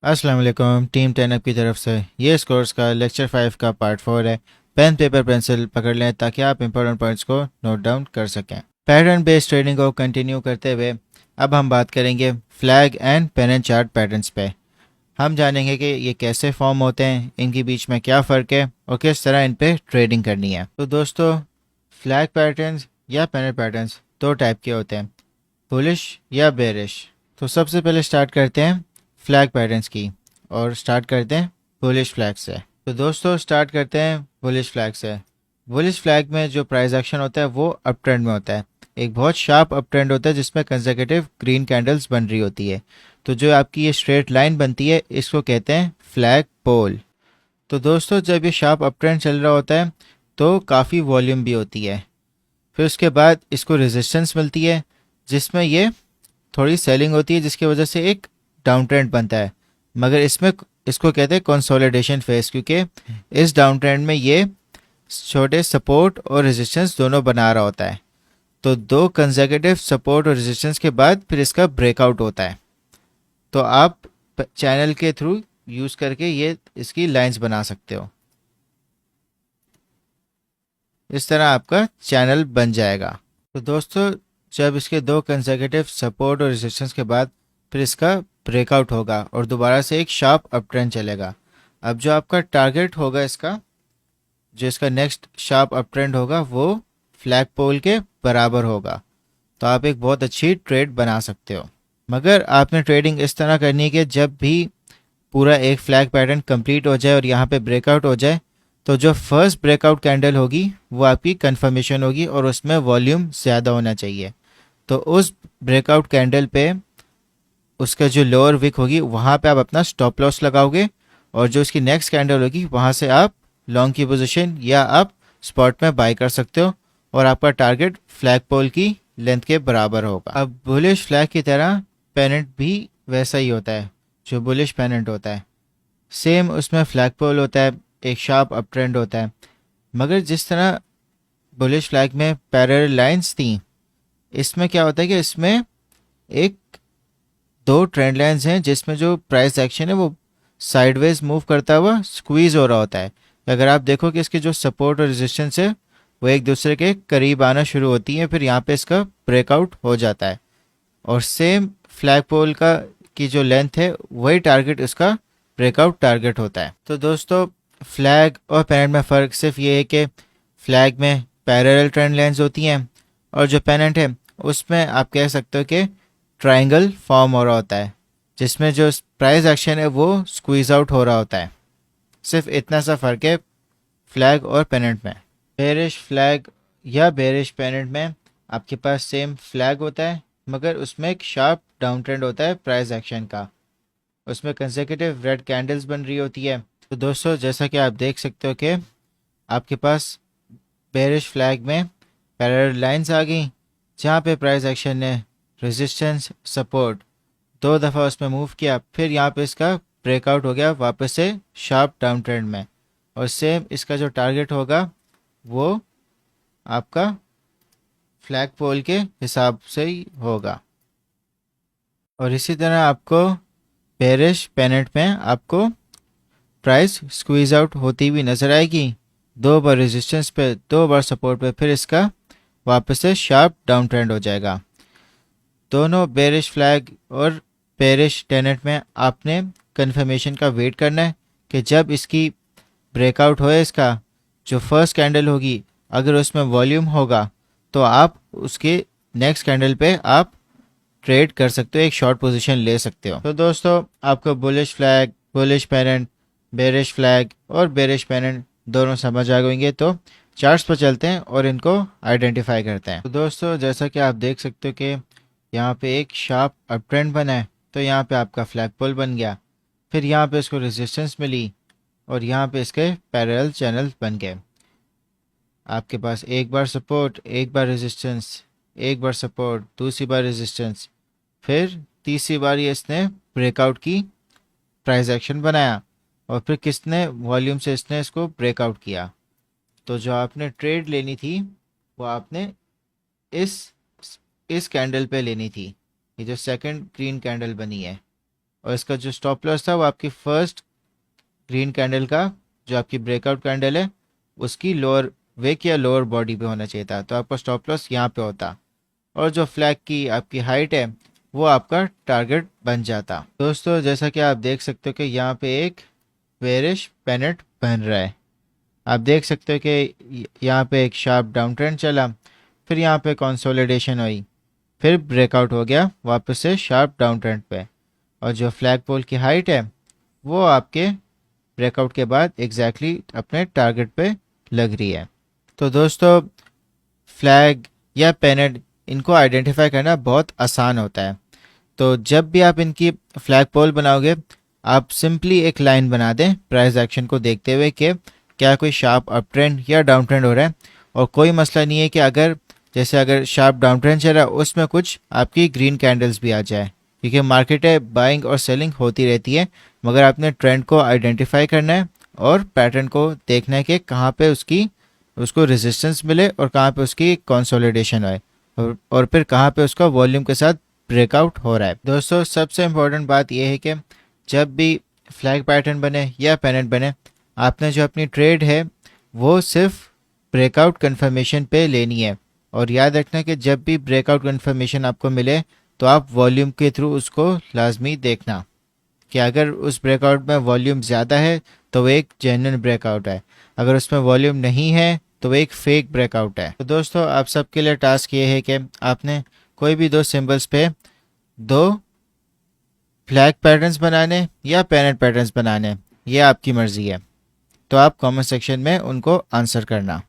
अस्सलाम वालेकुम। Team 10 up की तरफ से ये इस कोर्स का लेक्चर 5 का पार्ट 4 है। पेन पेपर पेंसिल पकड़ लें ताकि आप इंपॉर्टेंट पॉइंट्स को नोट डाउन कर सकें। पैटर्न बेस्ड ट्रेडिंग को कंटिन्यू करते हुए अब हम बात करेंगे flag and pen and chart patterns पे। हम जानेंगे कि ये कैसे फॉर्म होते हैं, इनके बीच में क्या फ़र्क है और किस तरह इन पे ट्रेडिंग करनी है। तो दोस्तों, फ्लैग पैटर्न्स या पेन पैटर्न्स दो टाइप के होते हैं, बुलिश या बेरिश। तो सबसे पहले स्टार्ट करते हैं फ्लैग पैटर्न्स की और स्टार्ट करते हैं बुलिश फ्लैग से। तो दोस्तों, स्टार्ट करते हैं बुलिश फ्लैग से। बुलिश फ्लैग में जो प्राइस एक्शन होता है वो अप ट्रेंड में होता है। एक बहुत शार्प अप ट्रेंड होता है जिसमें कंसेक्यूटिव ग्रीन कैंडल्स बन रही होती है। तो जो आपकी ये स्ट्रेट लाइन बनती है इसको कहते हैं फ्लैग पोल। तो दोस्तों, जब ये शार्प अप ट्रेंड चल रहा होता है तो काफ़ी वॉल्यूम भी होती है। फिर उसके बाद इसको रेजिस्टेंस मिलती है जिसमें ये थोड़ी सेलिंग होती है, जिसकी वजह से एक डाउन ट्रेंड बनता है। मगर इसमें इसको कहते हैं कंसोलिडेशन फेज, क्योंकि इस डाउन ट्रेंड में ये छोटे सपोर्ट और रेजिस्टेंस दोनों बना रहा होता है। तो दो कंसेक्यूटिव सपोर्ट और रेजिस्टेंस के बाद फिर इसका ब्रेकआउट होता है। तो आप चैनल के थ्रू यूज़ करके ये इसकी लाइंस बना सकते हो। इस तरह आपका चैनल बन जाएगा। तो दोस्तों, जब इसके दो कंसेक्यूटिव सपोर्ट और रेजिस्टेंस के बाद फिर इसका ब्रेकआउट होगा और दोबारा से एक शार्प अप ट्रेंड चलेगा। अब जो आपका टारगेट होगा इसका, जो इसका नेक्स्ट शार्प अप ट्रेंड होगा वो फ्लैग पोल के बराबर होगा। तो आप एक बहुत अच्छी ट्रेड बना सकते हो। मगर आपने ट्रेडिंग इस तरह करनी है कि जब भी पूरा एक फ्लैग पैटर्न कंप्लीट हो जाए और यहाँ पे ब्रेकआउट हो जाए, तो जो फर्स्ट ब्रेकआउट कैंडल होगी वो आपकी कंफर्मेशन होगी और उसमें वॉल्यूम ज़्यादा होना चाहिए। तो उस ब्रेकआउट कैंडल पे उसका जो लोअर विक होगी वहाँ पे आप अपना स्टॉप लॉस लगाओगे और जो उसकी नेक्स्ट कैंडल होगी वहाँ से आप लॉन्ग की पोजीशन या आप स्पॉट में बाय कर सकते हो और आपका टारगेट फ्लैग पोल की लेंथ के बराबर होगा। अब बुलिश फ्लैग की तरह पेनेंट भी वैसा ही होता है। जो बुलिश पेनेंट होता है सेम उसमें फ्लैग पोल होता है, एक शार्प अप ट्रेंड होता है। मगर जिस तरह बुलिश फ्लैग में पैरेलल लाइंस थी, इसमें क्या होता है कि इसमें एक दो ट्रेंड लाइंस हैं जिसमें जो प्राइस एक्शन है वो साइडवेज मूव करता हुआ स्क्वीज हो रहा होता है। अगर आप देखो कि इसके जो सपोर्ट और रेजिस्टेंस है वो एक दूसरे के करीब आना शुरू होती हैं, फिर यहाँ पे इसका ब्रेकआउट हो जाता है और सेम फ्लैग पोल का की जो लेंथ है वही टारगेट इसका ब्रेकआउट टारगेट होता है। तो दोस्तों, फ्लैग और पेनेंट में फ़र्क सिर्फ ये है कि फ्लैग में पैरेलल ट्रेंड लाइंस होती हैं और जो पेनेंट है उसमें आप कह सकते हो कि ट्रायंगल फॉर्म हो रहा होता है जिसमें जो प्राइस एक्शन है वो स्क्वीज आउट हो रहा होता है। सिर्फ इतना सा फ़र्क है फ्लैग और पेनेंट में। बेरिश फ्लैग या बेरिश पेनेंट में आपके पास सेम फ्लैग होता है मगर उसमें एक शार्प डाउन ट्रेंड होता है प्राइस एक्शन का। उसमें कंसेक्यूटिव रेड कैंडल्स बन रही होती है। तो दोस्तों, जैसा कि आप देख सकते हो कि आपके पास बेरिश फ्लैग में पैरेलल लाइंस आ गई जहाँ पे प्राइस एक्शन ने रेजिस्टेंस सपोर्ट दो दफ़ा उसमें मूव किया, फिर यहाँ पे इसका ब्रेकआउट हो गया वापस से शार्प डाउन ट्रेंड में। और सेम इसका जो टारगेट होगा वो आपका फ्लैग पोल के हिसाब से ही होगा। और इसी तरह आपको बेरिश पेनेंट में आपको प्राइस स्क्वीज आउट होती हुई नजर आएगी, दो बार रेजिस्टेंस पे दो बार सपोर्ट पे, फिर इसका वापस से शार्प डाउन ट्रेंड हो जाएगा। दोनों बेरिश फ्लैग और बेरिश टेनेंट में आपने कंफर्मेशन का वेट करना है कि जब इसकी ब्रेकआउट होए, इसका जो फर्स्ट कैंडल होगी अगर उसमें वॉल्यूम होगा तो आप उसके नेक्स्ट कैंडल पे आप ट्रेड कर सकते हो, एक शॉर्ट पोजीशन ले सकते हो। तो दोस्तों, आपको bullish flag, bullish pennant, bearish flag और बेरिश पेनेंट दोनों समझ आ गएंगे। तो चार्ट्स पर चलते हैं और इनको आइडेंटिफाई करते हैं। तो दोस्तों, जैसा कि आप देख सकते हो कि यहाँ पे एक शार्प अप ट्रेंड बना है, तो यहाँ पे आपका फ्लैग पोल बन गया, फिर यहाँ पे इसको रेजिस्टेंस मिली और यहाँ पे इसके पैरेलल चैनल बन गए। आपके पास एक बार सपोर्ट, एक बार रेजिस्टेंस, एक बार सपोर्ट, दूसरी बार रेजिस्टेंस, फिर तीसरी बार ये इसने ब्रेकआउट की प्राइस एक्शन बनाया और फिर किसने वॉल्यूम से इसने इसको ब्रेकआउट किया। तो जो आपने ट्रेड लेनी थी वो आपने इस इस कैंडल पे लेनी थी, ये जो सेकंड ग्रीन कैंडल बनी है। और इसका जो स्टॉप लॉस था वो आपकी फर्स्ट ग्रीन कैंडल का जो आपकी ब्रेकआउट कैंडल है उसकी लोअर वेक या लोअर बॉडी पे होना चाहिए था, तो आपका स्टॉप लॉस यहाँ पे होता और जो फ्लैग की आपकी हाइट है वो आपका टारगेट बन जाता। दोस्तों जैसा कि आप देख सकते हो कि यहाँ पे एक बेरिश पेनेट बन रहा है। आप देख सकते हो कि यहाँ पे एक शार्प डाउन ट्रेंड चला, फिर यहाँ पे कंसोलिडेशन हुई, फिर ब्रेकआउट हो गया वापस से शार्प डाउन ट्रेंड पे, और जो फ्लैग पोल की हाइट है वो आपके ब्रेकआउट के बाद एग्जैक्टली अपने टारगेट पे लग रही है। तो दोस्तों फ्लैग या पेनेट इनको आइडेंटिफाई करना बहुत आसान होता है। तो जब भी आप इनकी फ्लैग पोल बनाओगे आप सिंपली एक लाइन बना दें प्राइस एक्शन को देखते हुए कि क्या कोई शार्प अप ट्रेंड या डाउन ट्रेंड हो रहा है। और कोई मसला नहीं है कि अगर शार्प डाउन ट्रेंड चल रहा है उसमें कुछ आपकी ग्रीन कैंडल्स भी आ जाए, क्योंकि मार्केट है बाइंग और सेलिंग होती रहती है, मगर आपने ट्रेंड को आइडेंटिफाई करना है और पैटर्न को देखना है कि कहाँ पे उसको रेजिस्टेंस मिले और कहाँ पे उसकी कंसोलिडेशन होए और फिर कहाँ पे उसका वॉल्यूम के साथ ब्रेकआउट हो रहा है। दोस्तों सबसे इम्पोर्टेंट बात यह है कि जब भी फ्लैग पैटर्न बने या पेनेट बने आपने जो अपनी ट्रेड है वो सिर्फ ब्रेकआउट कंफर्मेशन पे लेनी है। और याद रखना कि जब भी ब्रेकआउट कंफर्मेशन आपको मिले तो आप वॉल्यूम के थ्रू उसको लाजमी देखना कि अगर उस ब्रेकआउट में वॉल्यूम ज़्यादा है तो वो एक जेन्युइन ब्रेकआउट है, अगर उसमें वॉल्यूम नहीं है तो वो एक फेक ब्रेकआउट है। तो दोस्तों आप सबके लिए टास्क ये है कि आपने कोई भी दो सिंबल्स पे दो फ्लैग पैटर्न्स बनाने या पेनेट पैटर्न्स बनाने, ये आपकी मर्ज़ी है। तो आप कमेंट सेक्शन में उनको आंसर करना।